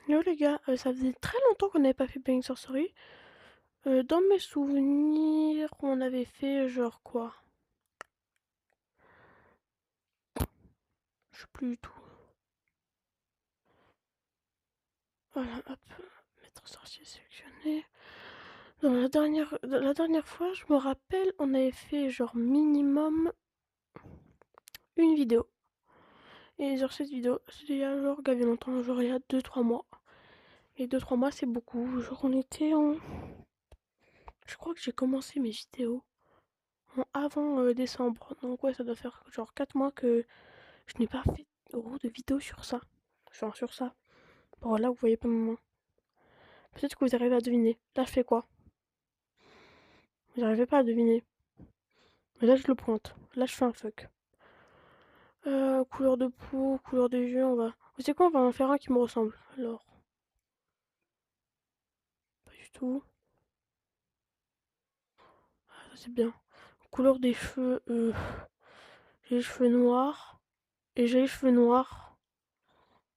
Yo les gars, ça faisait très longtemps qu'on n'avait pas fait Bang Sorcery. Dans mes souvenirs, on avait fait genre quoi? Je sais plus du tout. Voilà, hop, maître sorcier sélectionné. Dans la dernière fois, je me rappelle, on avait fait genre minimum une vidéo. Et genre cette vidéo, c'était il y a genre gavé longtemps, genre il y a 2-3 mois. Et 2-3 mois, c'est beaucoup. Genre on était en... Je crois que j'ai commencé mes vidéos en avant décembre. Donc ouais, ça doit faire genre 4 mois que je n'ai pas fait de vidéo sur ça. Enfin, sur ça. Bon, là, vous voyez pas mon main. Peut-être que vous arrivez à deviner. Là, je fais quoi? Vous n'arrivez pas à deviner. Mais là, je le pointe. Là, je fais un fuck. Couleur de peau, couleur des yeux, on va... Vous savez quoi? On va en faire un qui me ressemble. Alors, pas du tout. Ah, ça, c'est bien. Couleur des cheveux, j'ai les cheveux noirs. Et j'ai les cheveux noirs.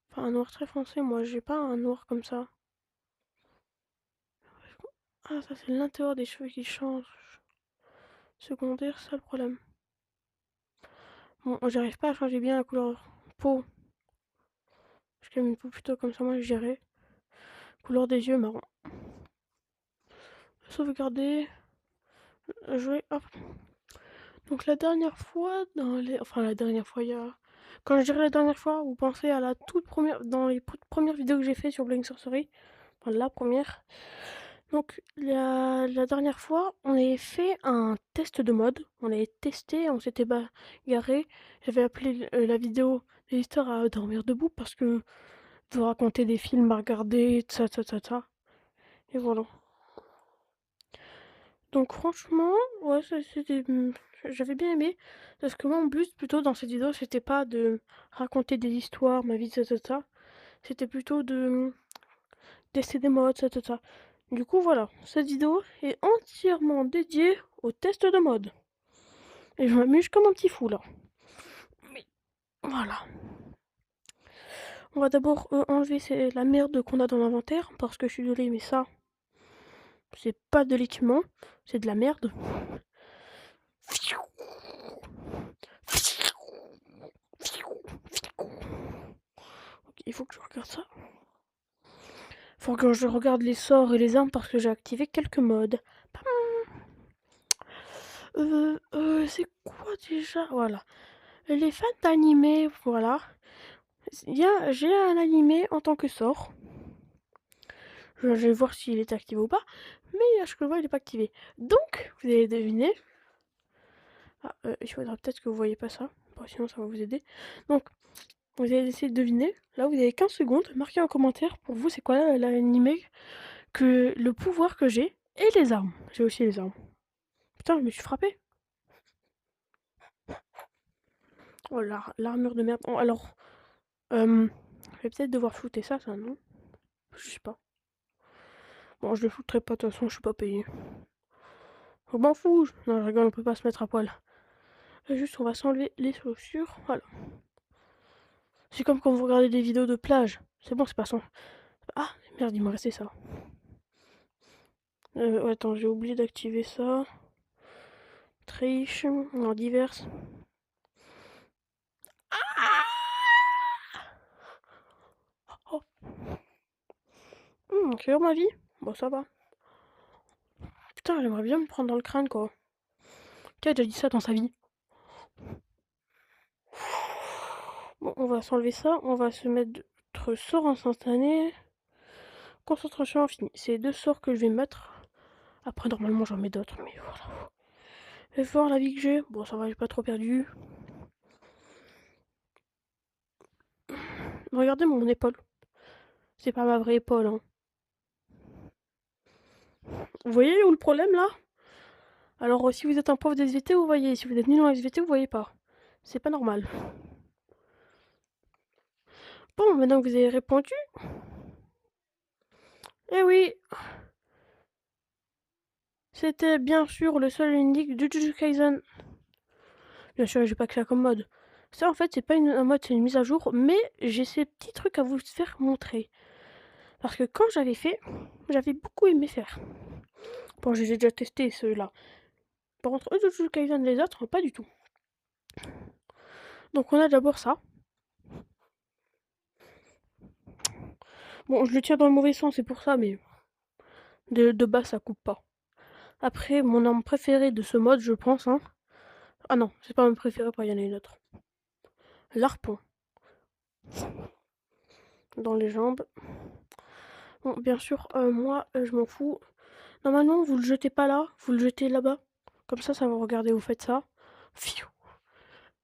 Enfin, un noir très foncé, moi. J'ai pas un noir comme ça. Ah, ça, c'est l'intérieur des cheveux qui change. Secondaire, c'est ça le problème. Bon, j'arrive pas à changer bien la couleur peau. Je calme une peau plutôt comme ça, moi, je dirais. Couleur des yeux, marron. Sauvegarder. Jouer. Hop. Donc la dernière fois, dans les... Enfin, la dernière fois, il y a... Quand je dirais la dernière fois, vous pensez à la toute première... Dans les premières vidéos que j'ai fait sur Blank Sorcery. Enfin, la première. Donc, la dernière fois, on avait fait un test de mode. On avait testé, on s'était bagarré. J'avais appelé la vidéo des histoires à dormir debout parce que vous raconter des films à regarder, ça. Et voilà. Donc franchement, ouais, j'avais bien aimé. Parce que moi, mon but, plutôt dans cette vidéo, c'était pas de raconter des histoires, ma vie, ça. C'était plutôt de tester des modes, ça. Du coup, voilà. Cette vidéo est entièrement dédiée au test de mode. Et je m'amuse comme un petit fou, là. Mais voilà. On va d'abord enlever la merde qu'on a dans l'inventaire. Parce que je suis désolée, mais ça, c'est pas de l'équipement. C'est de la merde. Il faut que je regarde ça. Faut que je regarde les sorts et les armes parce que j'ai activé quelques modes. C'est quoi déjà? Voilà. Les fans d'animé, voilà. J'ai un animé en tant que sort. Je vais voir s'il est activé ou pas. Mais à ce que je vois, il n'est pas activé. Donc, vous allez deviner. Ah, il faudra peut-être que vous voyez pas ça. Bon, sinon, ça va vous aider. Donc, vous allez essayer de deviner. Là, vous avez 15 secondes. Marquez en commentaire pour vous, c'est quoi l'animé que le pouvoir que j'ai et les armes. J'ai aussi les armes. Putain, je me suis frappé. Oh, l'armure de merde. Oh, alors, je vais peut-être devoir shooter ça, non? Je sais pas. Bon, je le shooterai pas, de toute façon, je suis pas payé. Je m'en fous. Non, je rigole, on peut pas se mettre à poil. Juste, on va s'enlever les chaussures. Voilà. C'est comme quand vous regardez des vidéos de plage. C'est bon, c'est pas son. Ah, merde, il m'a resté ça. Ouais, attends, j'ai oublié d'activer ça. Triche, en diverses. Oh, c'est ma vie. Bon, ça va. Putain, j'aimerais bien me prendre dans le crâne, quoi. Qui a déjà dit ça dans sa vie? Bon, on va s'enlever ça. On va se mettre notre sort instantané. Concentration infinie. C'est les deux sorts que je vais mettre. Après, normalement, j'en mets d'autres, mais voilà. Je vais voir la vie que j'ai. Bon, ça va, j'ai pas trop perdu. Regardez mon épaule. C'est pas ma vraie épaule, hein. Vous voyez où le problème, là? Alors, si vous êtes un prof d'SVT, vous voyez. Si vous êtes nul en SVT, vous voyez pas. C'est pas normal. Bon, maintenant que vous avez répondu... Eh oui, c'était bien sûr le seul et unique de Jujutsu Kaisen. Bien sûr, j'ai pas que ça comme mode. Ça, en fait, c'est pas un mode, c'est une mise à jour, mais j'ai ces petits trucs à vous faire montrer. Parce que quand j'avais fait, j'avais beaucoup aimé faire. Bon, j'ai déjà testé ceux-là. Par contre, Jujutsu Kaisen, les autres, pas du tout. Donc on a d'abord ça. Bon, je le tiens dans le mauvais sens, c'est pour ça, mais de base, ça coupe pas. Après, mon arme préférée de ce mode, je pense, hein. Ah non, c'est pas mon préféré, il y en a une autre. L'harpon. Dans les jambes. Bon, bien sûr, moi, je m'en fous. Normalement, vous le jetez pas là, vous le jetez là-bas. Comme ça va regarder, vous faites ça. Fiou.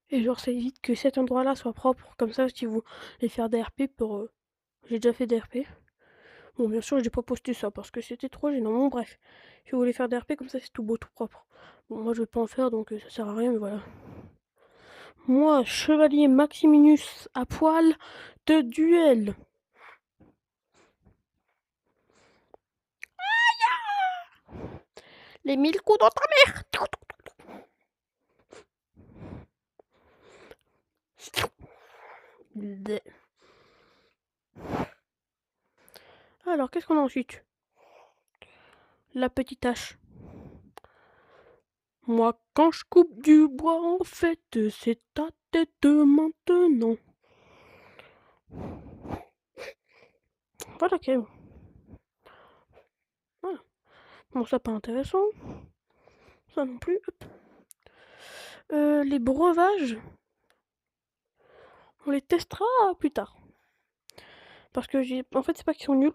Et genre, ça évite que cet endroit-là soit propre. Comme ça, si vous voulez faire des RP pour... J'ai déjà fait des RP. Bon, bien sûr, j'ai pas posté ça parce que c'était trop gênant. Bon, bref. Si vous voulez faire des RP, comme ça, c'est tout beau, tout propre. Bon, moi, je vais pas en faire, donc ça sert à rien, mais voilà. Moi, chevalier Maximinus à poil de duel. Les 1000 coups dans ta mère. Alors, qu'est-ce qu'on a ensuite? La petite hache. Moi, quand je coupe du bois, en fait, c'est ta tête maintenant. Voilà, ok. Voilà. Bon, ça, pas intéressant. Ça non plus. Hop. Les breuvages, on les testera plus tard. Parce que j'ai. En fait, c'est pas qu'ils sont nuls,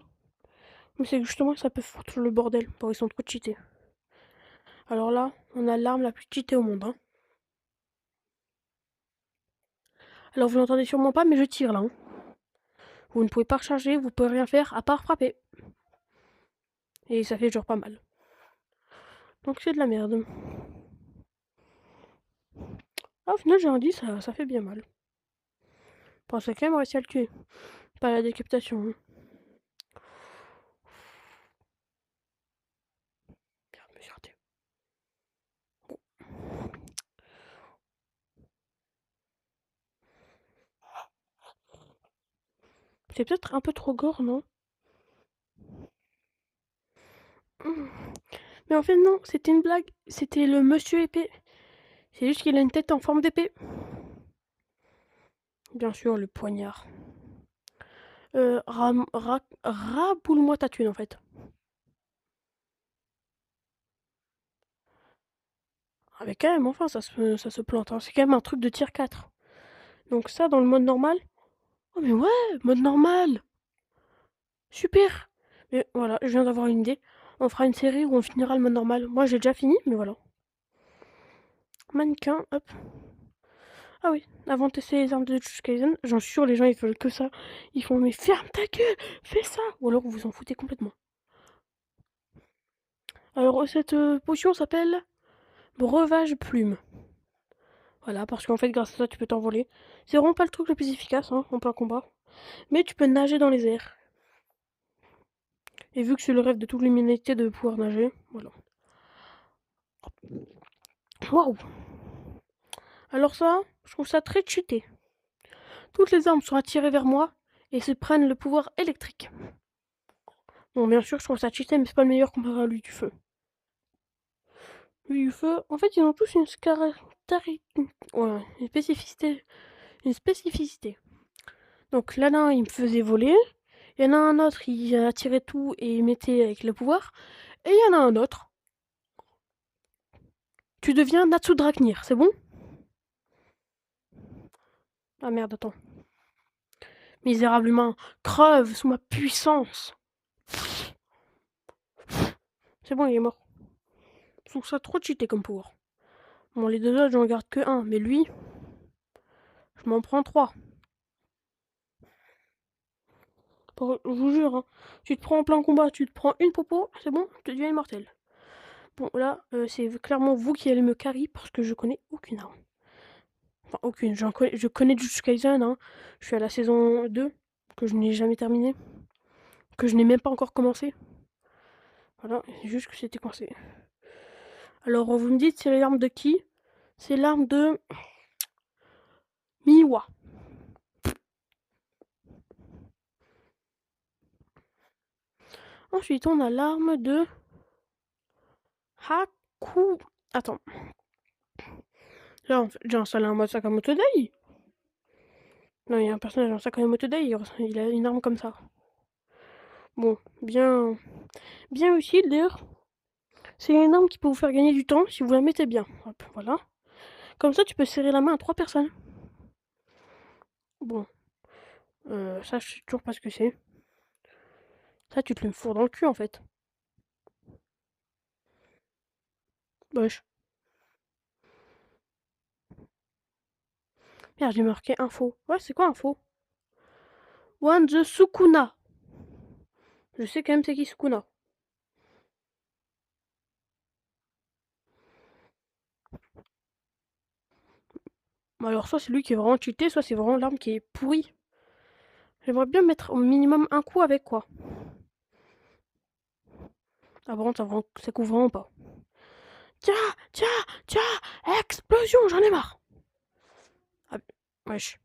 mais c'est que justement, ça peut foutre le bordel. Bon, ils sont trop cheatés. Alors là, on a l'arme la plus cheatée au monde. Hein. Alors vous l'entendez sûrement pas, mais je tire là. Hein. Vous ne pouvez pas recharger, vous pouvez rien faire à part frapper. Et ça fait genre pas mal. Donc c'est de la merde. Ah, au final, j'ai un 10, ça fait bien mal. Bon, c'est quand même réussi à le tuer. Pas la décapitation. Hein. Merde, me suis raté. Bon. C'est peut-être un peu trop gore, non? Mais en fait, non, c'était une blague. C'était le monsieur épée. C'est juste qu'il a une tête en forme d'épée. Bien sûr, le poignard. Raboule-moi ta thune, en fait. Ah, mais quand même, enfin, ça se plante. Hein. C'est quand même un truc de tier 4. Donc ça, dans le mode normal. Oh, mais ouais, mode normal. Super. Mais voilà, je viens d'avoir une idée. On fera une série où on finira le mode normal. Moi, j'ai déjà fini, mais voilà. Mannequin, hop. Ah oui, avant de tester les armes de Jujutsu Kaisen, j'en suis sûr, les gens ils veulent que ça. Ils font mais ferme ta gueule, fais ça. Ou alors vous vous en foutez complètement. Alors cette potion s'appelle breuvage plume. Voilà, parce qu'en fait grâce à ça tu peux t'envoler. C'est vraiment pas le truc le plus efficace hein, en plein combat. Mais tu peux nager dans les airs. Et vu que c'est le rêve de toute l'humanité de pouvoir nager, voilà. Waouh. Alors ça, je trouve ça très cheaté. Toutes les armes sont attirées vers moi et se prennent le pouvoir électrique. Bon, bien sûr, je trouve ça cheaté, mais c'est pas le meilleur comparé à lui du feu. Lui du feu, en fait, ils ont tous une spécificité. Une spécificité. Donc l'un, il me faisait voler. Il y en a un autre, il attirait tout et il mettait avec le pouvoir. Et il y en a un autre. Tu deviens Natsu Draknir, c'est bon? Ah merde, attends. Misérable humain, creve sous ma puissance. C'est bon, il est mort. Je trouve ça trop cheaté comme pouvoir. Bon, les deux autres, j'en garde que un, mais lui, je m'en prends trois. Je vous jure, hein, tu te prends en plein combat, tu te prends une popo, c'est bon, tu deviens immortel. Bon, là, c'est clairement vous qui allez me carry parce que je connais aucune arme. Enfin, aucune. Je connais Jujutsu Kaisen, hein. Je suis à la saison 2, que je n'ai jamais terminée. Que je n'ai même pas encore commencé. Voilà, c'est juste que c'était coincé. Alors, vous me dites, c'est l'arme de qui? C'est l'arme de Miwa. Ensuite, on a l'arme de Haku. Attends. Là, j'ai installé un mode Sakamoto Dai. Non, il y a un personnage en Sakamoto Dai, il a une arme comme ça. Bon, bien utile d'ailleurs. C'est une arme qui peut vous faire gagner du temps si vous la mettez bien. Hop, voilà. Comme ça, tu peux serrer la main à 3 personnes. Bon. Ça, je sais toujours pas ce que c'est. Ça, tu te le fourres dans le cul, en fait. Wesh. Merde, j'ai marqué info. Ouais, c'est quoi info? One the Sukuna. Je sais quand même c'est qui Sukuna. Alors, soit c'est lui qui est vraiment cheaté, soit c'est vraiment l'arme qui est pourrie. J'aimerais bien mettre au minimum un coup avec, quoi. Ah bon, ça couvre vraiment pas. Tiens, explosion, j'en ai marre. Ah, wesh.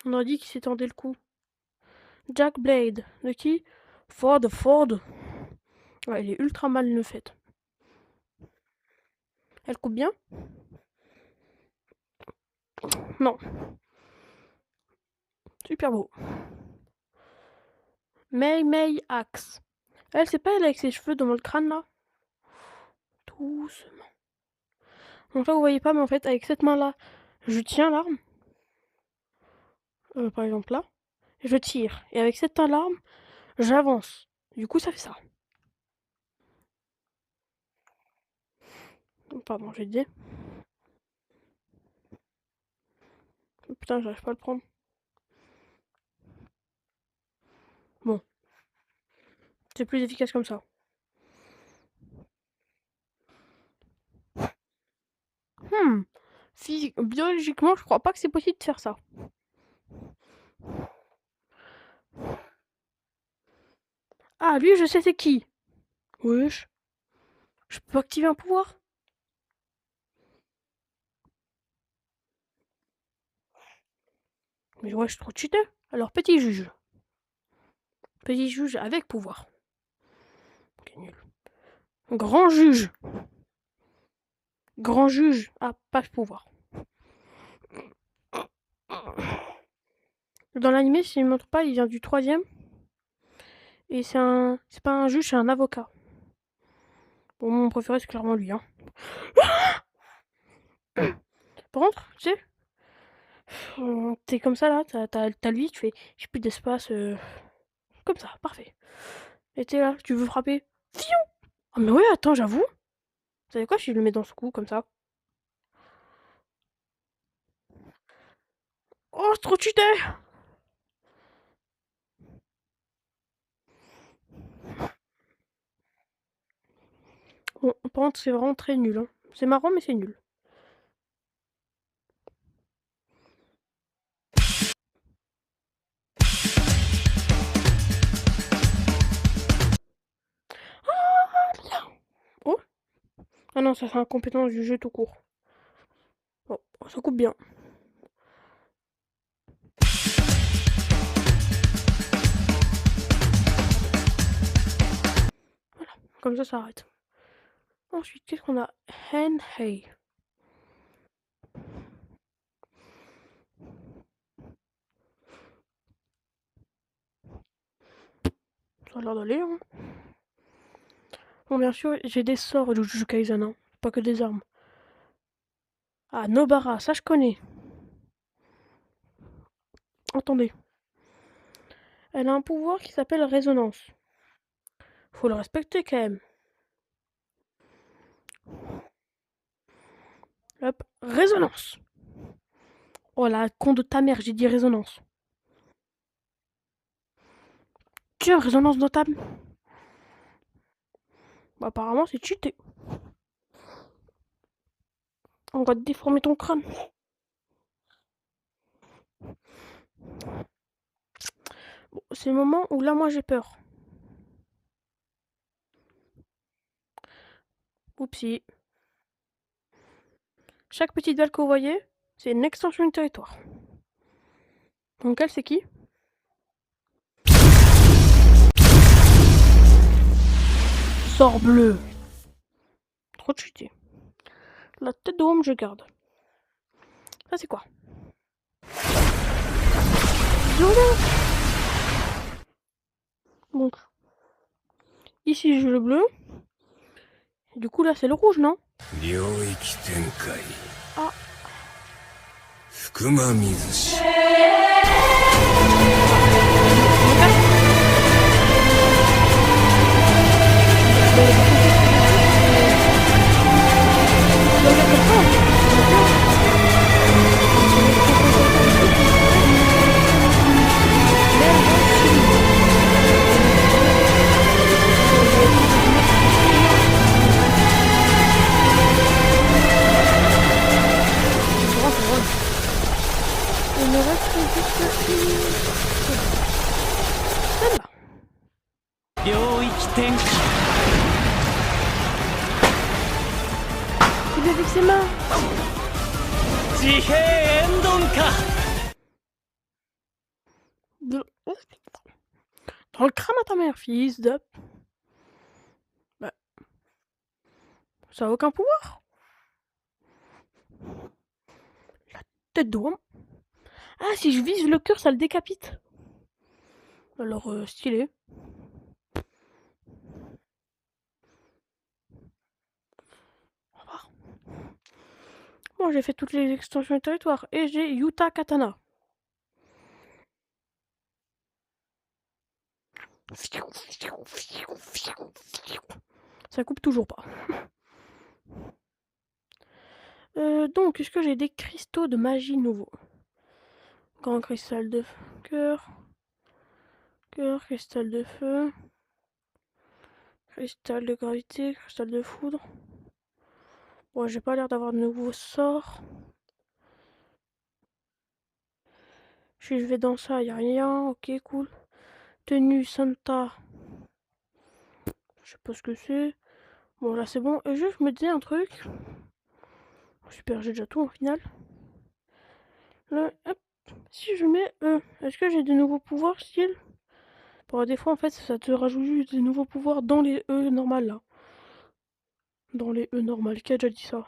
On a dit qu'il s'étendait le coup. Jack Blade. De qui? Ford. Ouais, elle est ultra mal faite. Elle coupe bien? Non. Super beau. May Axe. Elle, c'est pas elle avec ses cheveux dans le crâne là? Doucement. Donc là, vous voyez pas, mais en fait, avec cette main là, je tiens l'arme. Par exemple là. Et je tire. Et avec cette alarme, j'avance. Du coup, ça fait ça. Pardon, j'ai dit. Putain, j'arrive pas à le prendre. Bon. C'est plus efficace comme ça. Biologiquement, je crois pas que c'est possible de faire ça. Ah, lui, je sais c'est qui. Wesh. Je peux activer un pouvoir? Mais ouais, je suis trop cheaté. Alors, petit juge. Petit juge avec pouvoir. Ok, nul. Grand juge. Grand juge. Ah, pas de pouvoir. Dans l'animé, s'il ne montre pas, il vient du 3ème. Et c'est pas un juge, c'est un avocat. Bon, mon préféré, c'est clairement lui. Hein. Par contre, tu sais, t'es comme ça là, t'as lui, tu fais j'ai plus d'espace. Comme ça, parfait. Et t'es là, tu veux frapper? Fion. Ah, mais ouais, attends, j'avoue. Vous savez quoi, si je le mets dans ce coup, comme ça? Oh, c'est trop cheaté! Bon, par contre, c'est vraiment très nul. Hein. C'est marrant, mais c'est nul. Oh! Ah non, ça c'est incompétence du jeu tout court. Bon, ça coupe bien. Voilà, comme ça arrête. Ensuite, qu'est-ce qu'on a? Henhei. Ça a l'air d'aller, hein. Bon, bien sûr, j'ai des sorts de Jujutsu Kaisen, hein. Pas que des armes. Ah, Nobara, ça je connais. Attendez. Elle a un pouvoir qui s'appelle résonance. Faut le respecter quand même. Hop, résonance. Oh la con de ta mère, j'ai dit résonance. Tiens, résonance notable. Bah, apparemment, c'est cheaté. On va te déformer ton crâne. Bon, c'est le moment où là, moi, j'ai peur. Oupsie. Chaque petite balle que vous voyez, c'est une extension du territoire. Donc elle, c'est qui? Sort bleu. Trop cheaté. La tête de homme, je garde. Ça, c'est quoi? Donc, ici, j'ai le bleu. Du coup, là, c'est le rouge, non? Ah. 福間水氏 Il me reste juste une... Celle-là. 領域展開 Il est avec ses mains. 地平円丼か Dans le crâne à ta mère, fils de... Bah... Ça a aucun pouvoir. La tête d'homme. Ah, si je vise le cœur, ça le décapite. Alors, stylé. Au revoir. Bon, j'ai fait toutes les extensions du territoire. Et j'ai Yuta Katana. Ça coupe toujours pas. Donc, est-ce que j'ai des cristaux de magie nouveaux? Grand cristal de cœur. Cœur, cristal de feu. Cristal de gravité, cristal de foudre. Bon, j'ai pas l'air d'avoir de nouveaux sorts. Si je vais dans ça, y a rien. Ok, cool. Tenue Santa. Je sais pas ce que c'est. Bon, là, c'est bon. Et juste, je me disais un truc. Super, j'ai déjà tout au final. Là, hop. Si je mets E, est-ce que j'ai des nouveaux pouvoirs, style? Pour des fois, en fait, ça te rajoute juste des nouveaux pouvoirs dans les E normales, là. Dans les E normales. Qui a déjà dit ça?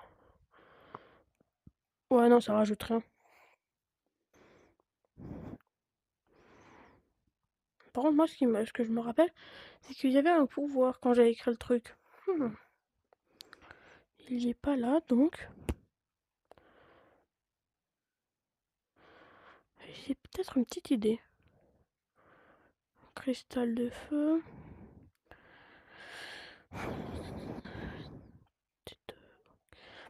Ouais, non, ça rajoute rien. Par contre, moi, ce que je me rappelle, c'est qu'il y avait un pouvoir quand j'avais écrit le truc. Il y est pas là, donc... J'ai peut-être une petite idée. Cristal de feu.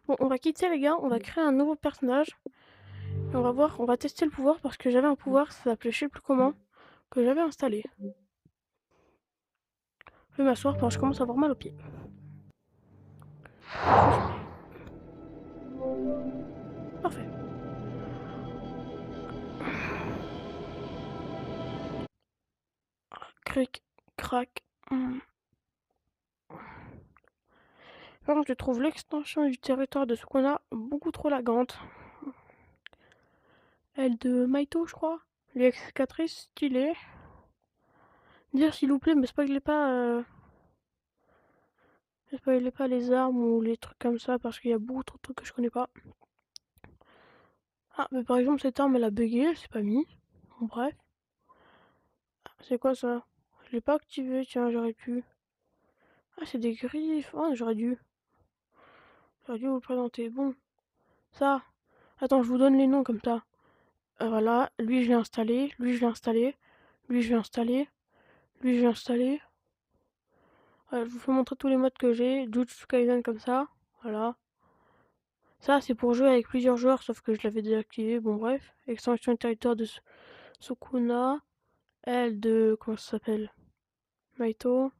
Bon, on va quitter les gars, on va créer un nouveau personnage. Et on va voir, on va tester le pouvoir parce que j'avais un pouvoir, ça s'appelait je sais plus comment, que j'avais installé. Je vais m'asseoir parce que je commence à avoir mal aux pieds. Parfait. Cric, crac. Par contre, je trouve l'extension du territoire de Sukuna beaucoup trop lagante. Elle de Maito, je crois. L'excatrice stylée. Dire s'il vous plaît, mais spoilez pas. Spoilez pas les armes ou les trucs comme ça parce qu'il y a beaucoup trop de trucs que je connais pas. Ah, mais par exemple, cette arme elle a bugué, elle s'est pas mis. Bon, bref. C'est quoi ça? Je l'ai pas activé, tiens, j'aurais pu. Ah, c'est des griffes. Ah, j'aurais dû. J'aurais dû vous le présenter. Bon, ça. Attends, je vous donne les noms comme ça. Voilà, lui je l'ai installé, lui je l'ai installé, lui je l'ai installé, lui je l'ai installé. Voilà, je vous fais montrer tous les modes que j'ai. Jujutsu Kaisen comme ça. Voilà. Ça, c'est pour jouer avec plusieurs joueurs, sauf que je l'avais désactivé. Bon, bref. Extension de territoire de Sukuna. Elle de. Comment ça s'appelle? Maito.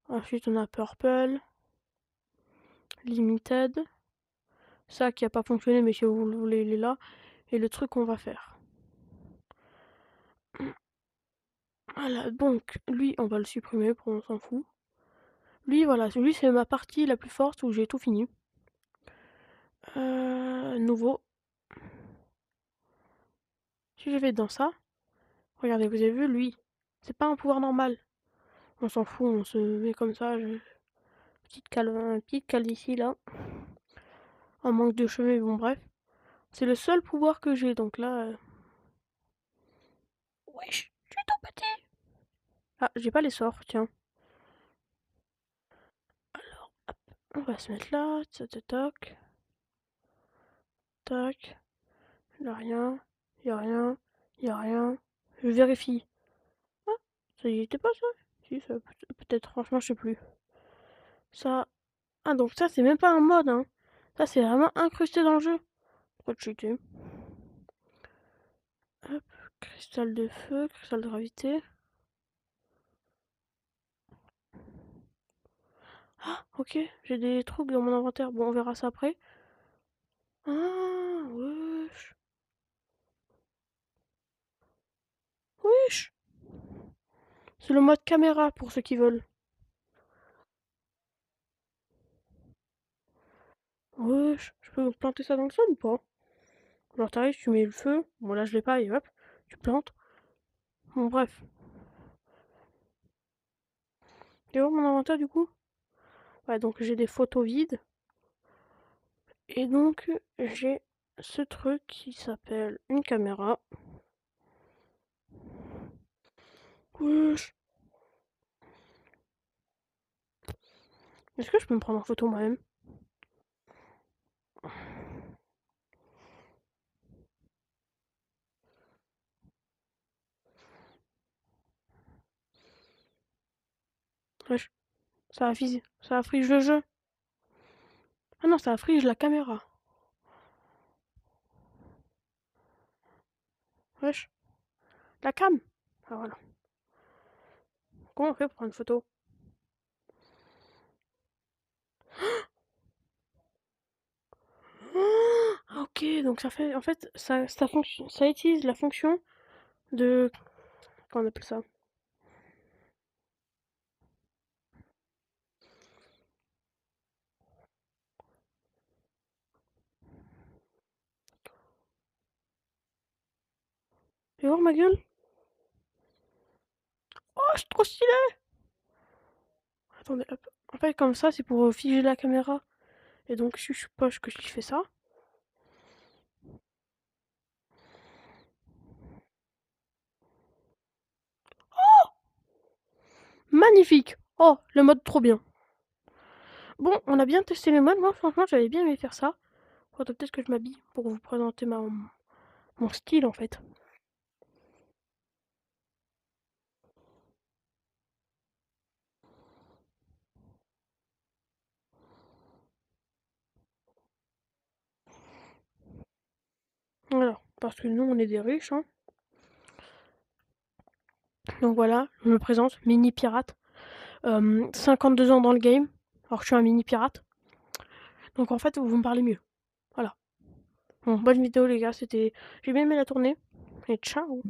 Ensuite, on a Purple. Limited. Ça qui a pas fonctionné, mais si vous le voulez, il est là. Et le truc qu'on va faire. Voilà, donc, lui, on va le supprimer, pour on s'en fout. Lui, voilà, lui, c'est ma partie la plus forte où j'ai tout fini. Nouveau. Si je vais dans ça, regardez, vous avez vu, lui, c'est pas un pouvoir normal. On s'en fout, on se met comme ça. Petite cale ici, là. Un manque de cheveux, bon bref. C'est le seul pouvoir que j'ai, donc là... Wesh, tu es tout petit. Ah, j'ai pas les sorts, tiens. Alors, hop, on va se mettre là, tac, tac, tac. Y'a rien, y'a rien, y'a rien. Je vérifie. Ah, ça y était pas ça? Si, ça peut-être, franchement, je sais plus. Ça... Ah, donc ça, c'est même pas un mode, hein. Ça, c'est vraiment incrusté dans le jeu. Pourquoi cheater? Hop, cristal de feu, cristal de gravité. Ah, ok, j'ai des trucs dans mon inventaire. Bon, on verra ça après. Ah, wesh. Wesh. C'est le mode caméra pour ceux qui veulent. Wesh. Je peux planter ça dans le sol ou pas? Genre, t'arrives, tu mets le feu. Bon, là, je l'ai pas, et hop, tu plantes. Bon, bref. Tu vois mon inventaire du coup? Ouais, donc j'ai des photos vides. Et donc, j'ai ce truc qui s'appelle une caméra. Wesh. Est-ce que je peux me prendre en photo moi-même? Wesh. Ça afflige le jeu. Ah non, ça afflige la caméra. Wesh. La cam. Ah voilà. Comment on fait pour prendre une photo? Ah, ok, donc ça fait... En fait, ça utilise la fonction de... Comment on appelle ça? Tu veux voir ma gueule? Oh, c'est trop stylé! Attendez, hop. En fait, comme ça, c'est pour figer la caméra. Et donc, je suppose que je fais ça. Magnifique! Oh, le mode trop bien. Bon, on a bien testé les modes. Moi, franchement, j'avais bien aimé faire ça. Faudrait peut-être que je m'habille pour vous présenter mon style, en fait. Voilà. Parce que nous, on est des riches, hein. Donc voilà, je me présente, mini pirate. 52 ans dans le game. Alors, je suis un mini pirate. Donc en fait, vous me parlez mieux. Voilà. Bon, bonne vidéo les gars, j'ai bien aimé la tournée. Et ciao!